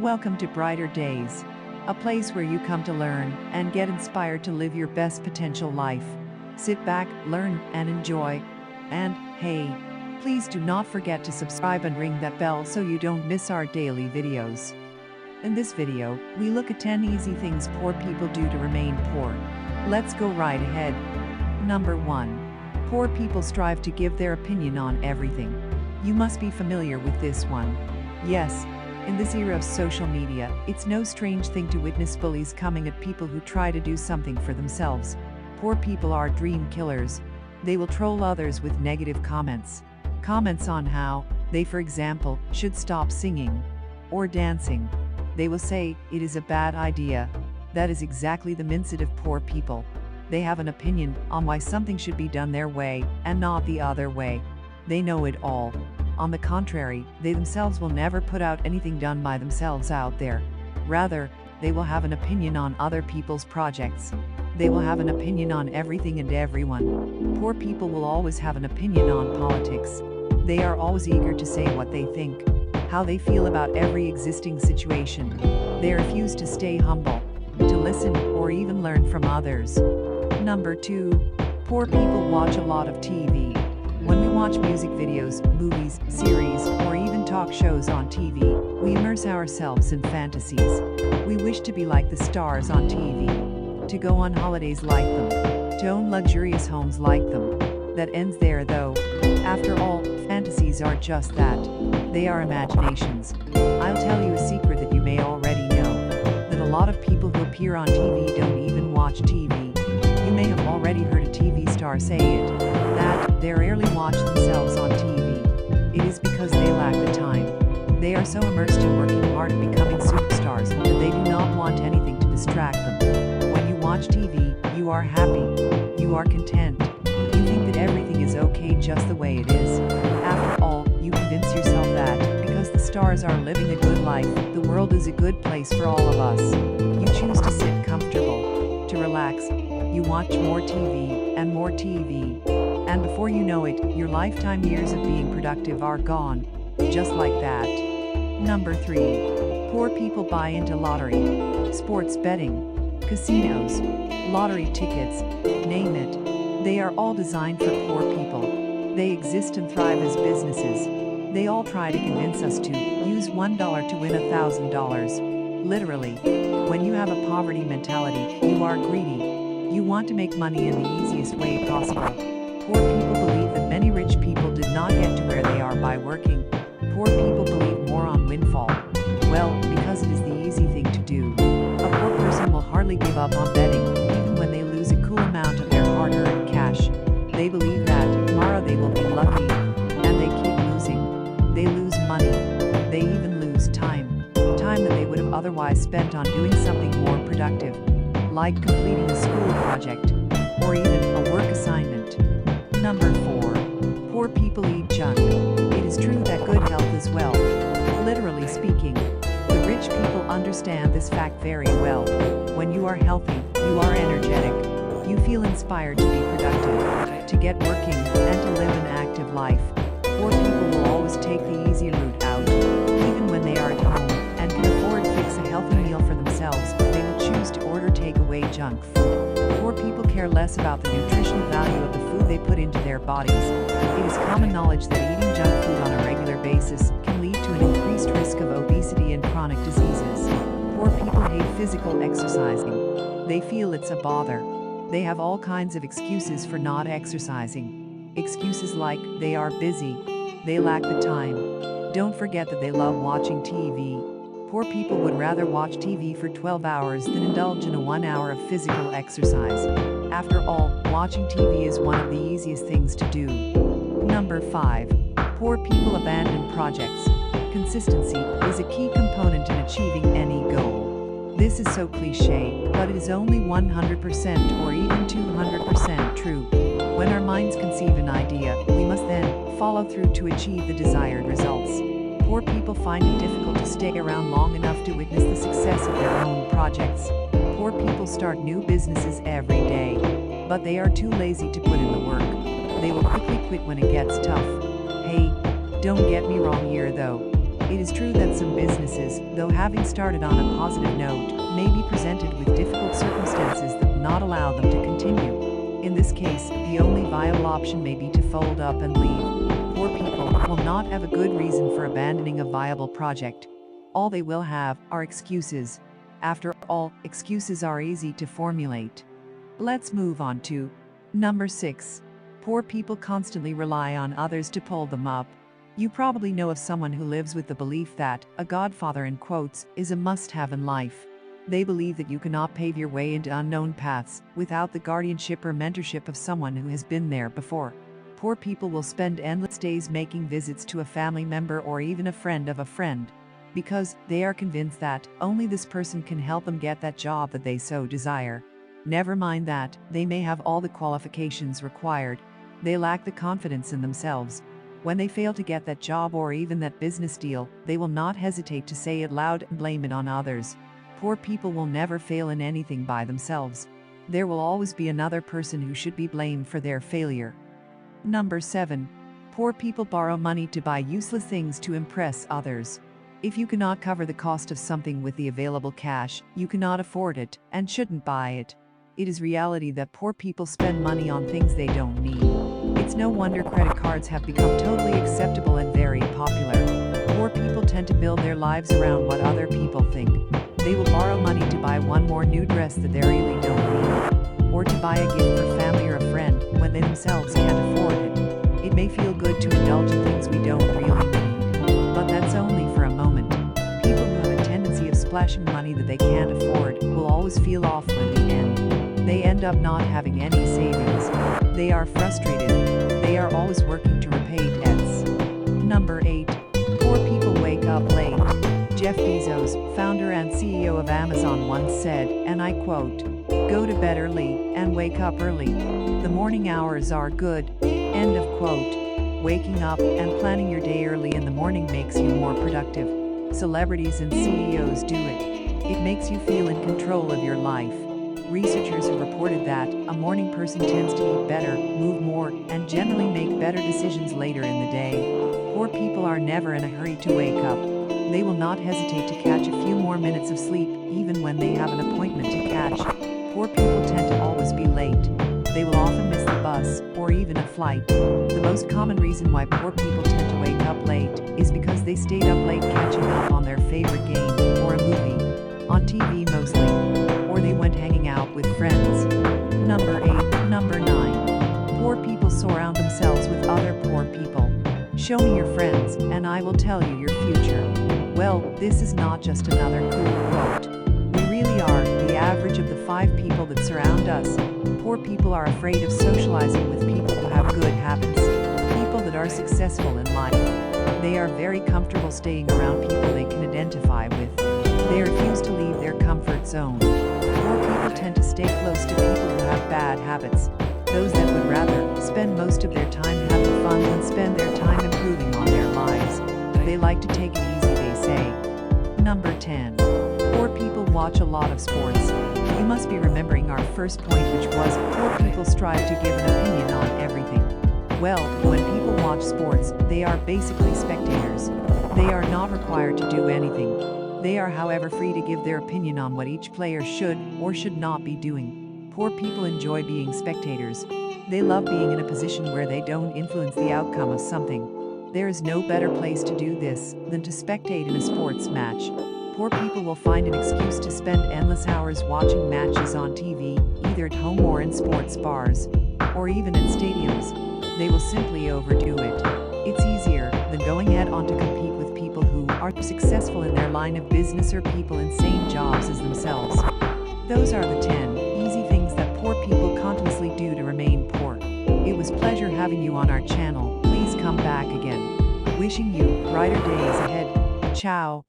Welcome to Brighter Days, a place where you come to learn and get inspired to live your best potential life. Sit back, learn, and enjoy. And, hey, please do not forget to subscribe and ring that bell so you don't miss our daily videos. In this video, we look at 10 easy things poor people do to remain poor. Let's go right ahead. Number 1. Poor people strive to give their opinion on everything. You must be familiar with this one. Yes, in this era of social media, it's no strange thing to witness bullies coming at people who try to do something for themselves. Poor people are dream killers. They will troll others with negative comments. Comments on how they, for example, should stop singing or dancing. They will say, it is a bad idea. That is exactly the mindset of poor people. They have an opinion on why something should be done their way and not the other way. They know it all. On the contrary, they themselves will never put out anything done by themselves out there. Rather, they will have an opinion on other people's projects. They will have an opinion on everything and everyone. Poor people will always have an opinion on politics. They are always eager to say what they think, how they feel about every existing situation. They refuse to stay humble, to listen, or even learn from others. Number 2. Poor people watch a lot of TV. When we watch music videos, movies, series, or even talk shows on TV, we immerse ourselves in fantasies. We wish to be like the stars on TV, to go on holidays like them, to own luxurious homes like them. That ends there though. After all, fantasies are just that. They are imaginations. I'll tell you a secret that you may already know, that a lot of people who appear on TV don't even watch TV. You may have already heard a TV star say it, that they rarely watch themselves on TV. It is because they lack the time. They are so immersed in working hard and becoming superstars that they do not want anything to distract them. When you watch TV, you are happy. You are content. You think that everything is okay just the way it is. After all, you convince yourself that, because the stars are living a good life, the world is a good place for all of us. You choose to sit comfortable, to relax. You watch more TV and more TV. And before you know it, your lifetime years of being productive are gone. Just like that. Number 3. Poor people buy into lottery, sports betting, casinos, lottery tickets, name it. They are all designed for poor people. They exist and thrive as businesses. They all try to convince us to use $1 to win $1,000. Literally. When you have a poverty mentality, you are greedy. You want to make money in the easiest way possible. Poor people believe that many rich people did not get to where they are by working. Poor people believe more on windfall. Well, because it is the easy thing to do. A poor person will hardly give up on betting, even when they lose a cool amount of their hard-earned cash. They believe that tomorrow they will be lucky, and they keep losing. They lose money. They even lose time. Time that they would have otherwise spent on doing something more productive, like completing a school project, or even a work assignment. Number 4. Poor people eat junk. It is true that good health is wealth. Literally speaking, the rich people understand this fact very well. When you are healthy, you are energetic. You feel inspired to be productive, to get working, and to live an active life. Poor people will always take the easy route out. Even when they are at home and can afford to fix a healthy meal for themselves, they will choose to order takeaway junk food. Poor people care less about the nutritional value of the food they put into their bodies. It is common knowledge that eating junk food on a regular basis can lead to an increased risk of obesity and chronic diseases. Poor people hate physical exercising. They feel it's a bother. They have all kinds of excuses for not exercising. Excuses like, they are busy, they lack the time. Don't forget that they love watching TV. Poor people would rather watch TV for 12 hours than indulge in a 1 hour of physical exercise. After all, watching TV is one of the easiest things to do. Number 5. Poor people abandon projects. Consistency is a key component in achieving any goal. This is so cliché, but it is only 100% or even 200% true. When our minds conceive an idea, we must then follow through to achieve the desired results. Poor people find it difficult to stay around long enough to witness the success of their own projects. Poor people start new businesses every day, but they are too lazy to put in the work. They will quickly quit when it gets tough. Hey, don't get me wrong here though. It is true that some businesses, though having started on a positive note, may be presented with difficult circumstances that will not allow them to continue. In this case, the only viable option may be to fold up and leave. Poor people will not have a good reason for abandoning a viable project. All they will have are excuses. After all, excuses are easy to formulate. Let's move on to number 6. Poor people constantly rely on others to pull them up. You probably know of someone who lives with the belief that a godfather in quotes is a must-have in life. They believe that you cannot pave your way into unknown paths without the guardianship or mentorship of someone who has been there before. Poor people will spend endless days making visits to a family member or even a friend of a friend, because they are convinced that only this person can help them get that job that they so desire. Never mind that they may have all the qualifications required. They lack the confidence in themselves. When they fail to get that job or even that business deal, they will not hesitate to say it loud and blame it on others. Poor people will never fail in anything by themselves. There will always be another person who should be blamed for their failure. Number 7. Poor people borrow money to buy useless things to impress others. If you cannot cover the cost of something with the available cash, you cannot afford it and shouldn't buy it. It is reality that poor people spend money on things they don't need. It's no wonder credit cards have become totally acceptable and very popular. Poor people tend to build their lives around what other people think. They will borrow money to buy one more new dress that they really don't need, or to buy a gift for family or a friend when they themselves can't afford it. It may feel good to indulge in things we don't really need, but that's only for a moment. People who have a tendency of splashing money that they can't afford will always feel awful in the end. They end up not having any savings. They are frustrated. They are always working to repay debts. Number 8. Poor people wake up late. Jeff Bezos, founder and CEO of Amazon, once said, and I quote, "Go to bed early and wake up early. The morning hours are good." End of quote. Waking up and planning your day early in the morning makes you more productive. Celebrities and CEOs do it. It makes you feel in control of your life. Researchers have reported that a morning person tends to eat better, move more, and generally make better decisions later in the day. Poor people are never in a hurry to wake up. They will not hesitate to catch a few more minutes of sleep, even when they have an appointment to catch. Poor people tend to always be late. They will often miss the bus, or even a flight. The most common reason why poor people tend to wake up late is because they stayed up late catching up on their favorite game, or a movie, on TV mostly, or they went hanging out with friends. Number 8. Number 9. Poor people surround themselves with other poor people. Show me your friends, and I will tell you your future. Well, this is not just another cool quote. We really are the average of the 5 people that surround us. Poor people are afraid of socializing with people who have good habits, people that are successful in life. They are very comfortable staying around people they can identify with. They refuse to leave their comfort zone. Poor people tend to stay close to people who have bad habits, those that would rather spend most of their time having fun than spend their time improving on their lives. They like to take it easy, they say. Number 10. Poor people watch a lot of sports. You must be remembering our first point, which was poor people strive to give an opinion on everything. Well, when people watch sports, they are basically spectators. They are not required to do anything. They are, however, free to give their opinion on what each player should or should not be doing. Poor people enjoy being spectators. They love being in a position where they don't influence the outcome of something. There is no better place to do this than to spectate in a sports match. Poor people will find an excuse to spend endless hours watching matches on TV, either at home or in sports bars, or even at stadiums. They will simply overdo it. It's easier than going head on to compete with people who are successful in their line of business or people in same jobs as themselves. Those are the 10 easy things that poor people continuously do to remain poor. It was a pleasure having you on our channel. Please come back again. Wishing you brighter days ahead. Ciao.